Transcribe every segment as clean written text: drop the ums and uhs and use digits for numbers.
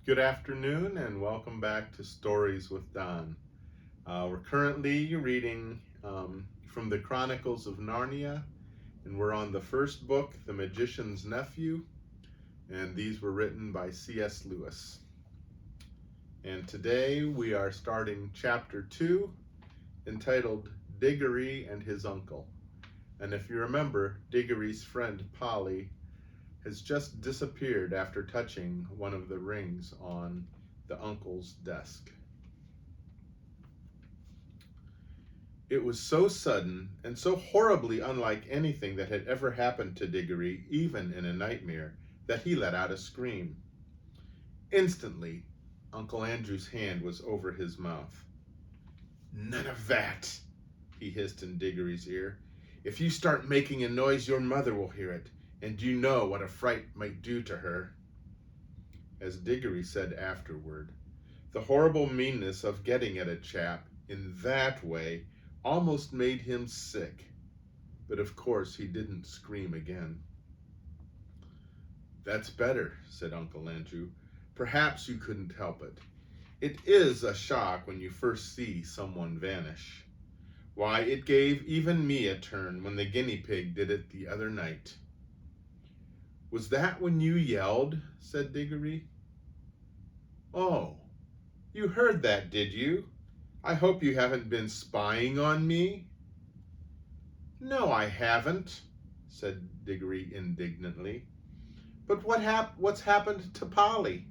Good afternoon and welcome back to Stories with Don. We're currently reading from the Chronicles of Narnia, and we're on the first book, The Magician's Nephew, and these were written by C.S. Lewis. And today we are starting chapter 2, entitled Digory and His Uncle. And if you remember, Digory's friend Polly has just disappeared after touching one of the rings on the uncle's desk. It was so sudden and so horribly unlike anything that had ever happened to Digory, even in a nightmare, that he let out a scream. Instantly, Uncle Andrew's hand was over his mouth. "None of that," he hissed in Digory's ear. "If you start making a noise, your mother will hear it, and you know what a fright might do to her." As Digory said afterward, the horrible meanness of getting at a chap in that way almost made him sick. But of course he didn't scream again. "That's better," said Uncle Andrew. "Perhaps you couldn't help it. It is a shock when you first see someone vanish. Why, it gave even me a turn when the guinea pig did it the other night." "Was that when you yelled?" said Digory. "Oh, you heard that, did you? I hope you haven't been spying on me." "No, I haven't," said Digory indignantly. "But what's happened to Polly?"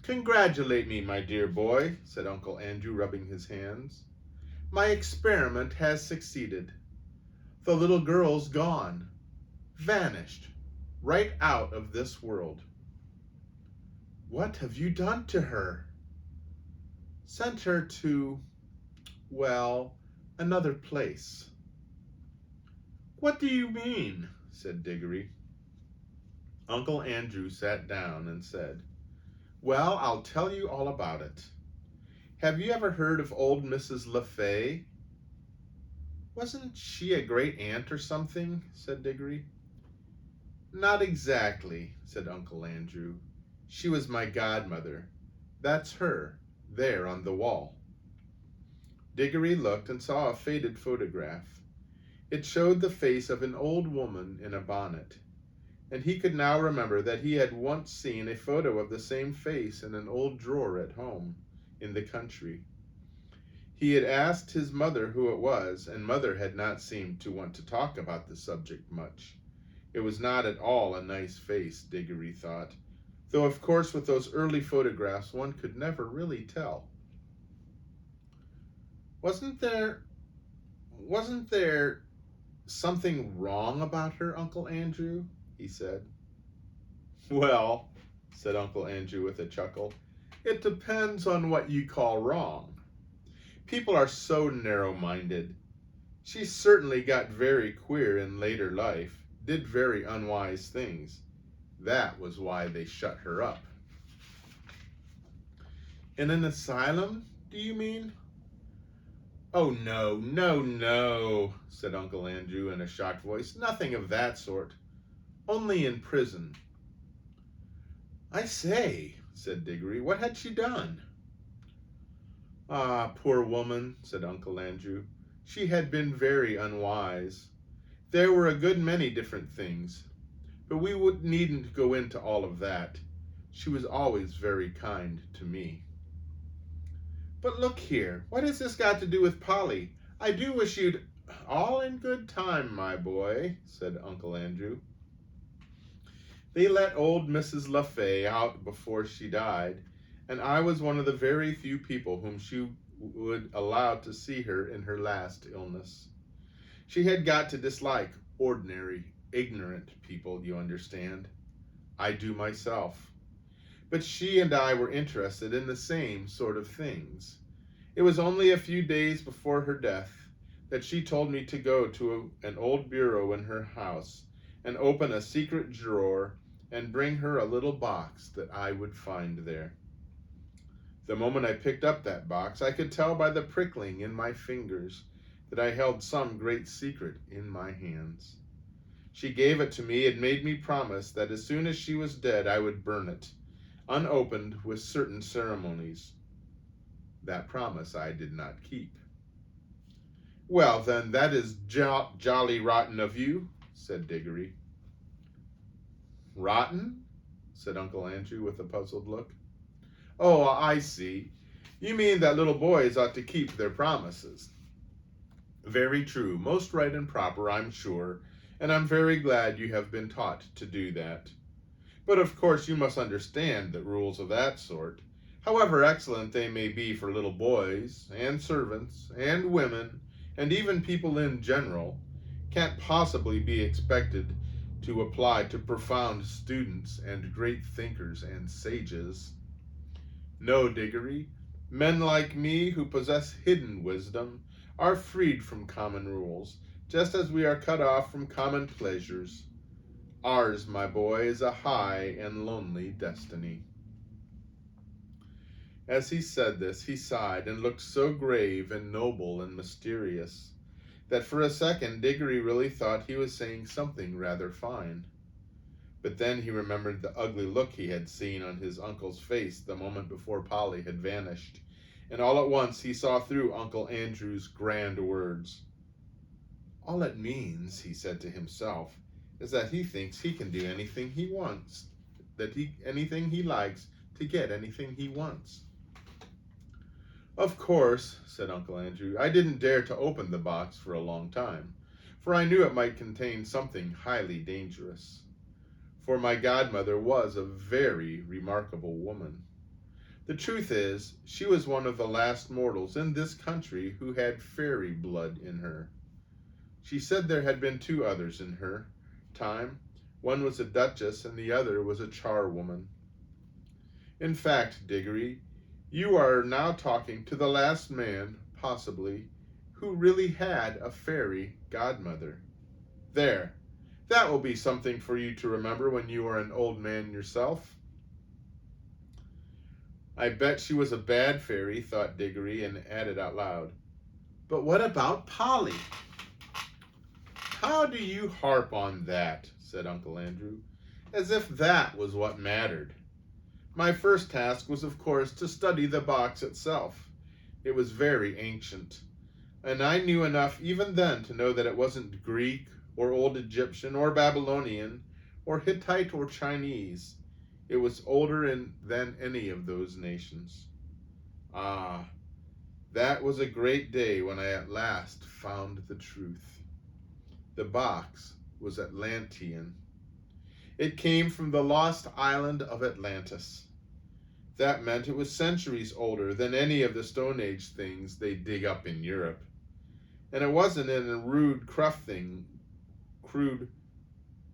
"Congratulate me, my dear boy," said Uncle Andrew, rubbing his hands. "My experiment has succeeded. The little girl's gone. Vanished. Right out of this world." "What have you done to her?" "Sent her to, well, another place." "What do you mean?" said Digory. Uncle Andrew sat down and said, "Well, I'll tell you all about it. Have you ever heard of old Mrs. LaFay?" "Wasn't she a great aunt or something?" said Digory. "Not exactly," said Uncle Andrew. "She was my godmother. That's her, there on the wall." Digory looked and saw a faded photograph. It showed the face of an old woman in a bonnet, and he could now remember that he had once seen a photo of the same face in an old drawer at home in the country. He had asked his mother who it was, and Mother had not seemed to want to talk about the subject much. It was not at all a nice face, Digory thought, though of course with those early photographs one could never really tell. Wasn't there something wrong about her, Uncle Andrew?" he said. "Well," said Uncle Andrew with a chuckle, "it depends on what you call wrong. People are so narrow-minded. She certainly got very queer in later life, did very unwise things. That was why they shut her up." "In an asylum, do you mean?" "Oh, no, no, no," said Uncle Andrew in a shocked voice. "Nothing of that sort. Only in prison." "I say," said Digory, "what had she done?" "Ah, poor woman," said Uncle Andrew. "She had been very unwise. There were a good many different things, but we needn't go into all of that. She was always very kind to me." "But look here, what has this got to do with Polly? I do wish you'd—" "All in good time, my boy," said Uncle Andrew. "They let old Mrs. LaFay out before she died, and I was one of the very few people whom she would allow to see her in her last illness. She had got to dislike ordinary, ignorant people, you understand. I do myself. But she and I were interested in the same sort of things. It was only a few days before her death that she told me to go to an old bureau in her house and open a secret drawer and bring her a little box that I would find there. The moment I picked up that box, I could tell by the prickling in my fingers that I held some great secret in my hands. She gave it to me and made me promise that as soon as she was dead I would burn it. unopened with certain ceremonies. That promise I did not keep. Well, then, that is jolly rotten of you, said Digory. Rotten? Said Uncle Andrew with a puzzled look. Oh, I see. You mean that little boys ought to keep their promises. Very true, most right and proper, I'm sure, and I'm very glad you have been taught to do that. But of course you must understand that rules of that sort, however excellent they may be for little boys, and servants, and women, and even people in general, can't possibly be expected to apply to profound students and great thinkers and sages. No, Digory, men like me who possess hidden wisdom are freed from common rules, just as we are cut off from common pleasures. Ours, my boy, is a high and lonely destiny. As he said this, he sighed and looked so grave and noble and mysterious that for a second Digory really thought he was saying something rather fine. But then he remembered the ugly look he had seen on his uncle's face the moment before Polly had vanished, and all at once he saw through Uncle Andrew's grand words. All it means, he said to himself, is that he thinks he can do anything he wants, anything he likes to get anything he wants. Of course, said Uncle Andrew, I didn't dare to open the box for a long time, for I knew it might contain something highly dangerous. For my godmother was a very remarkable woman. The truth is, she was one of the last mortals in this country who had fairy blood in her. She said there had been two others in her time. One was a duchess and the other was a charwoman. In fact, Digory, you are now talking to the last man, possibly, who really had a fairy godmother. There, that will be something for you to remember when you are an old man yourself. I bet she was a bad fairy, thought Digory, and added out loud, but what about Polly? How do you harp on that, said Uncle Andrew, as if that was what mattered. My first task was, of course, to study the box itself. It was very ancient, and I knew enough even then to know that it wasn't Greek or Old Egyptian or Babylonian or Hittite or Chinese. It was older than any of those nations. Ah, that was a great day when I at last found the truth. The box was Atlantean. It came from the lost island of Atlantis. That meant it was centuries older than any of the Stone Age things they dig up in Europe. And it wasn't in a crude,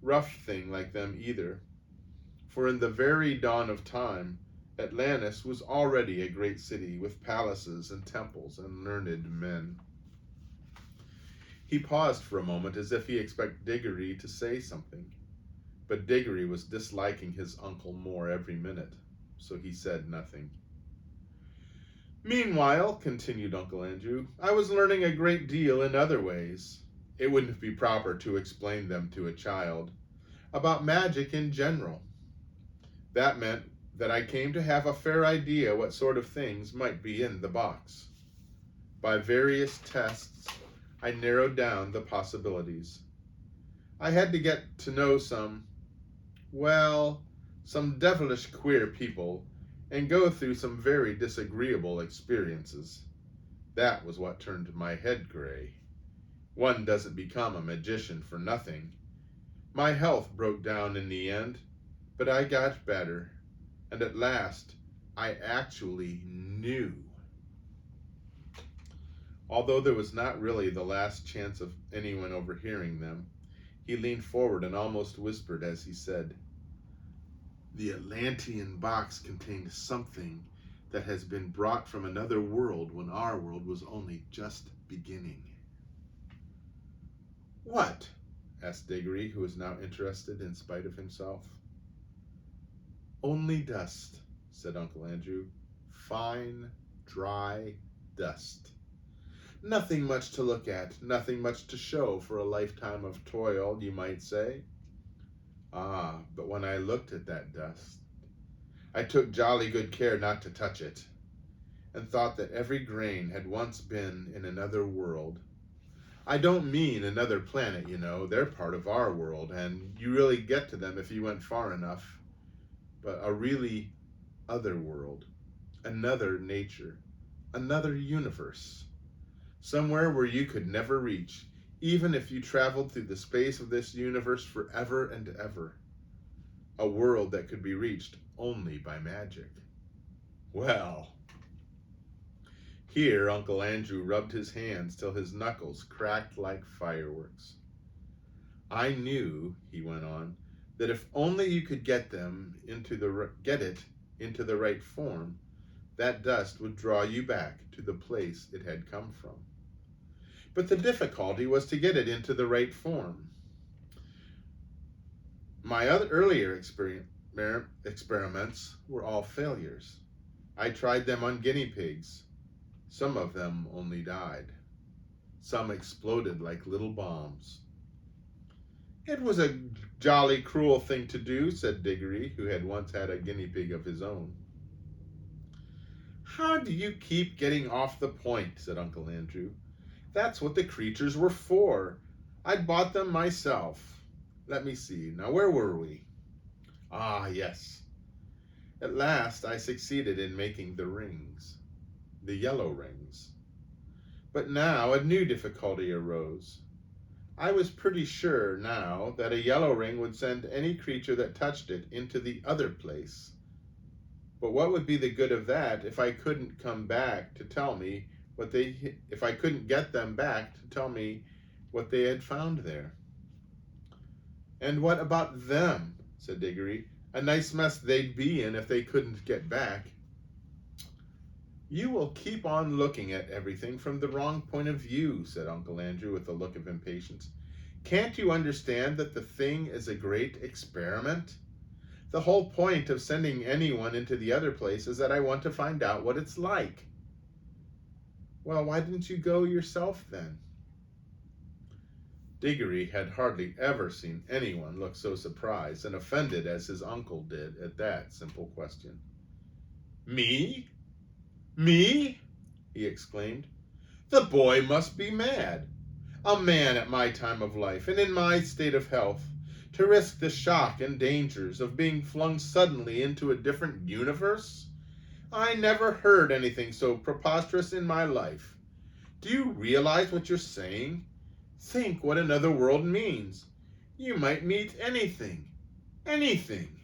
rough thing like them either. For in the very dawn of time, Atlantis was already a great city with palaces and temples and learned men. He paused for a moment as if he expected Digory to say something, but Digory was disliking his uncle more every minute, so he said nothing. Meanwhile, continued Uncle Andrew, I was learning a great deal in other ways. It wouldn't be proper to explain them to a child. About magic in general. That meant that I came to have a fair idea what sort of things might be in the box. By various tests, I narrowed down the possibilities. I had to get to know some devilish queer people and go through some very disagreeable experiences. That was what turned my head gray. One doesn't become a magician for nothing. My health broke down in the end, but I got better, and at last I actually knew. Although there was not really the last chance of anyone overhearing them, he leaned forward and almost whispered as he said, The Atlantean box contained something that has been brought from another world when our world was only just beginning. What? Asked Digory, who was now interested in spite of himself. Only dust, said Uncle Andrew. Fine, dry dust. Nothing much to look at, nothing much to show for a lifetime of toil, you might say. Ah, but when I looked at that dust, I took jolly good care not to touch it, and thought that every grain had once been in another world. I don't mean another planet, you know. They're part of our world, and you really get to them if you went far enough. But a really other world, another nature, another universe. Somewhere where you could never reach, even if you traveled through the space of this universe forever and ever. A world that could be reached only by magic. Well, here Uncle Andrew rubbed his hands till his knuckles cracked like fireworks. I knew, he went on, that if only you could get it into the right form, that dust would draw you back to the place it had come from. But the difficulty was to get it into the right form. My earlier experiments were all failures. I tried them on guinea pigs. Some of them only died. Some exploded like little bombs. It was a jolly cruel thing to do, said Digory, who had once had a guinea pig of his own. How do you keep getting off the point, said Uncle Andrew. That's what the creatures were for. I'd bought them myself. Let me see. Now, where were we? Ah, yes. At last I succeeded in making the rings. The yellow rings. But now a new difficulty arose. I was pretty sure now that a yellow ring would send any creature that touched it into the other place. But what would be the good of that if I couldn't come back to tell me if I couldn't get them back to tell me what they had found there? And what about them, said Digory. A nice mess they'd be in if they couldn't get back. You will keep on looking at everything from the wrong point of view, said Uncle Andrew with a look of impatience. Can't you understand that the thing is a great experiment? The whole point of sending anyone into the other place is that I want to find out what it's like. Well, why didn't you go yourself then? Digory had hardly ever seen anyone look so surprised and offended as his uncle did at that simple question. Me? Me? He exclaimed. The boy must be mad. A man at my time of life and in my state of health, to risk the shock and dangers of being flung suddenly into a different universe? I never heard anything so preposterous in my life. Do you realize what you're saying? Think what another world means. You might meet anything. Anything.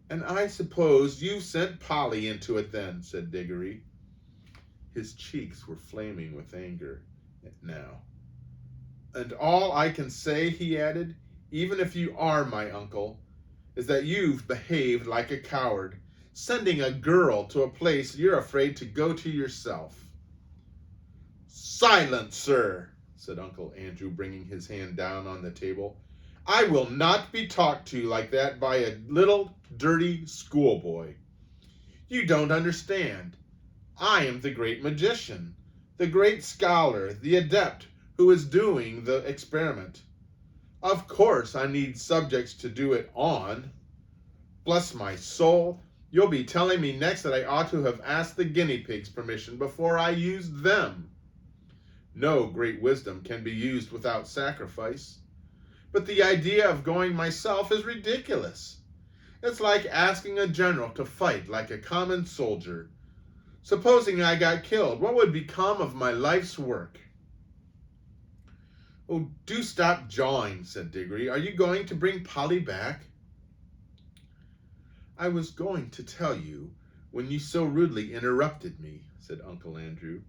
And I suppose you sent Polly into it then, said Digory. His cheeks were flaming with anger now. And all I can say, he added, even if you are my uncle, is that you've behaved like a coward, sending a girl to a place you're afraid to go to yourself. Silence, sir, said Uncle Andrew, bringing his hand down on the table. I will not be talked to like that by a little dirty schoolboy. You don't understand. I am the great magician, the great scholar, the adept who is doing the experiment. Of course I need subjects to do it on. Bless my soul, you'll be telling me next that I ought to have asked the guinea pigs' permission before I used them. No great wisdom can be used without sacrifice. But the idea of going myself is ridiculous. It's like asking a general to fight like a common soldier. Supposing I got killed, what would become of my life's work? Oh, do stop jawing, said Digory. Are you going to bring Polly back? I was going to tell you, when you so rudely interrupted me, said Uncle Andrew,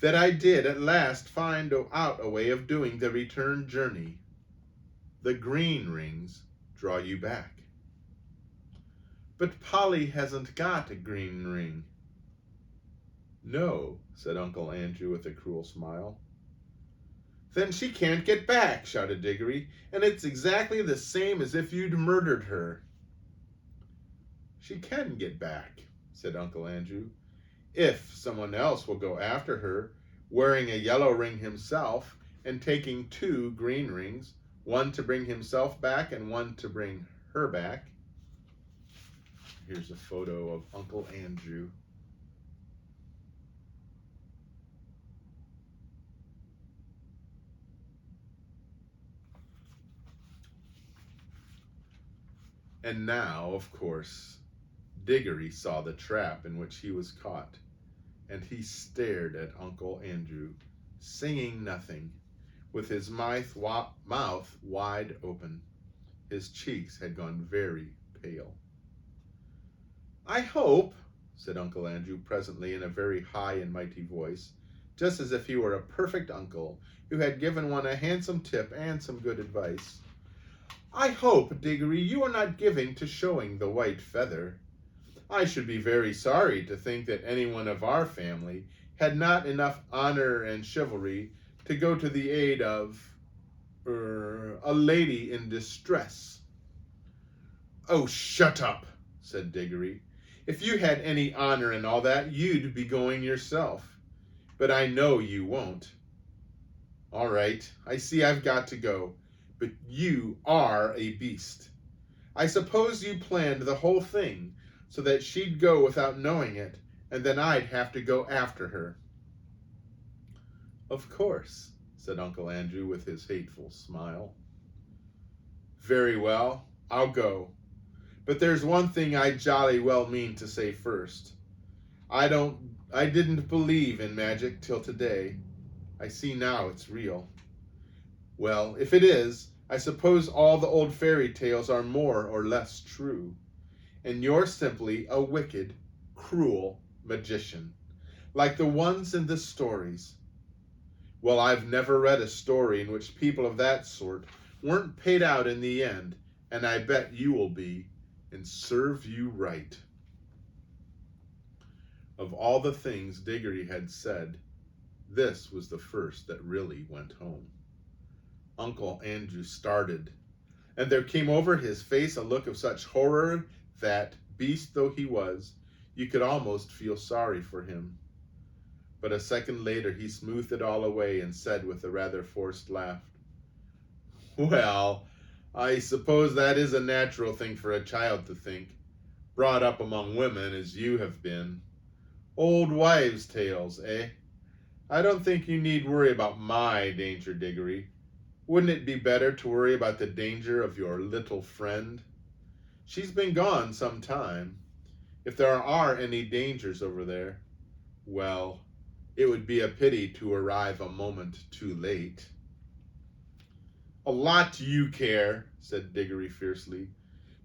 that I did at last find out a way of doing the return journey. The green rings draw you back. But Polly hasn't got a green ring. No, said Uncle Andrew with a cruel smile. Then she can't get back, shouted Digory, and it's exactly the same as if you'd murdered her. She can get back, said Uncle Andrew, if someone else will go after her, wearing a yellow ring himself and taking 2 green rings, one to bring himself back and one to bring her back. here's a photo of Uncle Andrew. And now, of course, Digory saw the trap in which he was caught, and he stared at Uncle Andrew, saying nothing, with his mouth wide open. His cheeks had gone very pale. "I hope," said Uncle Andrew presently in a very high and mighty voice, just as if he were a perfect uncle who had given one a handsome tip and some good advice, "I hope, Digory, you are not given to showing the white feather. I should be very sorry to think that anyone of our family had not enough honor and chivalry to go to the aid of a lady in distress." "Oh, shut up," said Digory. "If you had any honor and all that, you'd be going yourself. But I know you won't. All right, I see I've got to go, but you are a beast. I suppose you planned the whole thing so that she'd go without knowing it, and then I'd have to go after her." "Of course," said Uncle Andrew with his hateful smile. "Very well, I'll go. But there's one thing I jolly well mean to say first. I didn't believe in magic till today. I see now it's real. Well, if it is, I suppose all the old fairy tales are more or less true. And you're simply a wicked, cruel magician, like the ones in the stories. Well, I've never read a story in which people of that sort weren't paid out in the end, and I bet you will be, and serve you right." Of all the things Digory had said, this was the first that really went home. Uncle Andrew started, and there came over his face a look of such horror that, beast though he was, you could almost feel sorry for him. But a second later he smoothed it all away and said with a rather forced laugh, "Well, I suppose that is a natural thing for a child to think, brought up among women as you have been. Old wives' tales, eh? I don't think you need worry about my danger, Digory. Wouldn't it be better to worry about the danger of your little friend? She's been gone some time. If there are any dangers over there, well, it would be a pity to arrive a moment too late." "A lot you care," said Digory fiercely.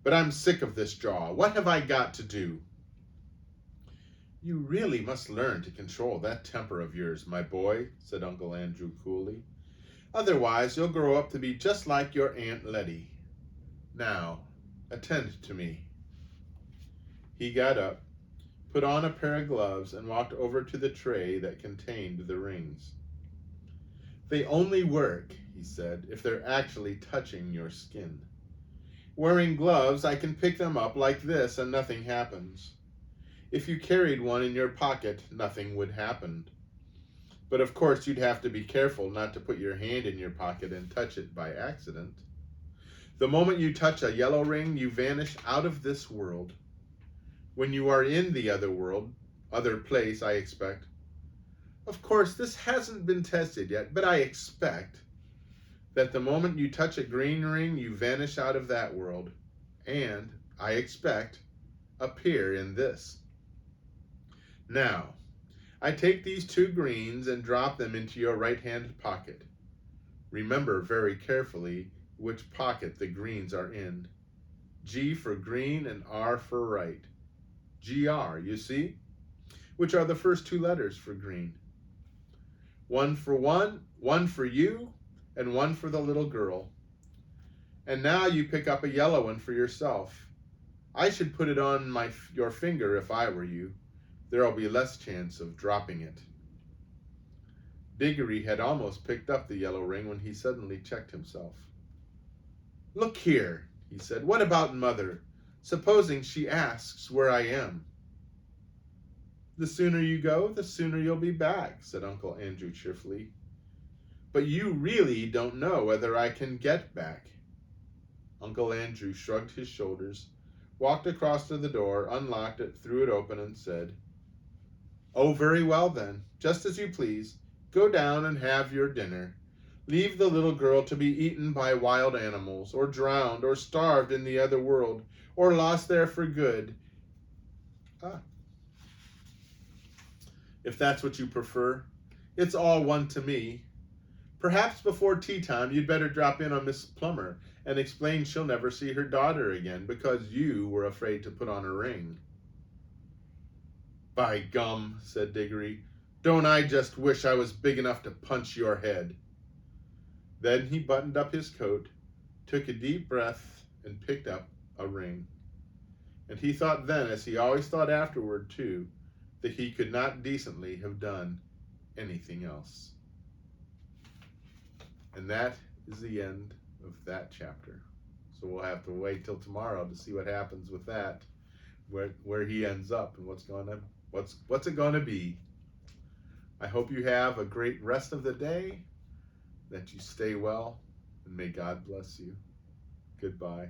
"But I'm sick of this jaw. What have I got to do?" "You really must learn to control that temper of yours, my boy," said Uncle Andrew coolly. "Otherwise you'll grow up to be just like your Aunt Letty. Now, attend to me." He got up, put on a pair of gloves, and walked over to the tray that contained the rings. "They only work," he said, "if they're actually touching your skin. Wearing gloves, I can pick them up like this and nothing happens. If you carried one in your pocket, nothing would happen. But of course you'd have to be careful not to put your hand in your pocket and touch it by accident. The moment you touch a yellow ring, you vanish out of this world. When you are in the other world, other place, I expect. Of course, this hasn't been tested yet, but I expect that the moment you touch a green ring, you vanish out of that world, and, I expect, appear in this. Now, I take these 2 greens and drop them into your right-hand pocket. Remember very carefully which pocket the greens are in. G for green and R for right. GR, you see? Which are the first 2 letters for green. One for you, and one for the little girl. And now you pick up a yellow one for yourself. I should put it on your finger if I were you. There'll be less chance of dropping it." Digory had almost picked up the yellow ring when he suddenly checked himself. "Look here," he said, "what about Mother? Supposing she asks where I am?" "The sooner you go, the sooner you'll be back," said Uncle Andrew cheerfully. "But you really don't know whether I can get back." Uncle Andrew shrugged his shoulders, walked across to the door, unlocked it, threw it open, and said, "Oh, very well then, just as you please. Go down and have your dinner. Leave the little girl to be eaten by wild animals, or drowned, or starved in the other world, or lost there for good. Ah, if that's what you prefer. It's all one to me. Perhaps before tea time you'd better drop in on Miss Plummer and explain she'll never see her daughter again because you were afraid to put on a ring." "By gum," said Diggory, "don't I just wish I was big enough to punch your head." Then he buttoned up his coat, took a deep breath, and picked up a ring. And he thought then, as he always thought afterward too, that he could not decently have done anything else. And that is the end of that chapter. So we'll have to wait till tomorrow to see what happens with that, where he ends up and what's it gonna be. I hope you have a great rest of the day, that you stay well, and may God bless you. Goodbye.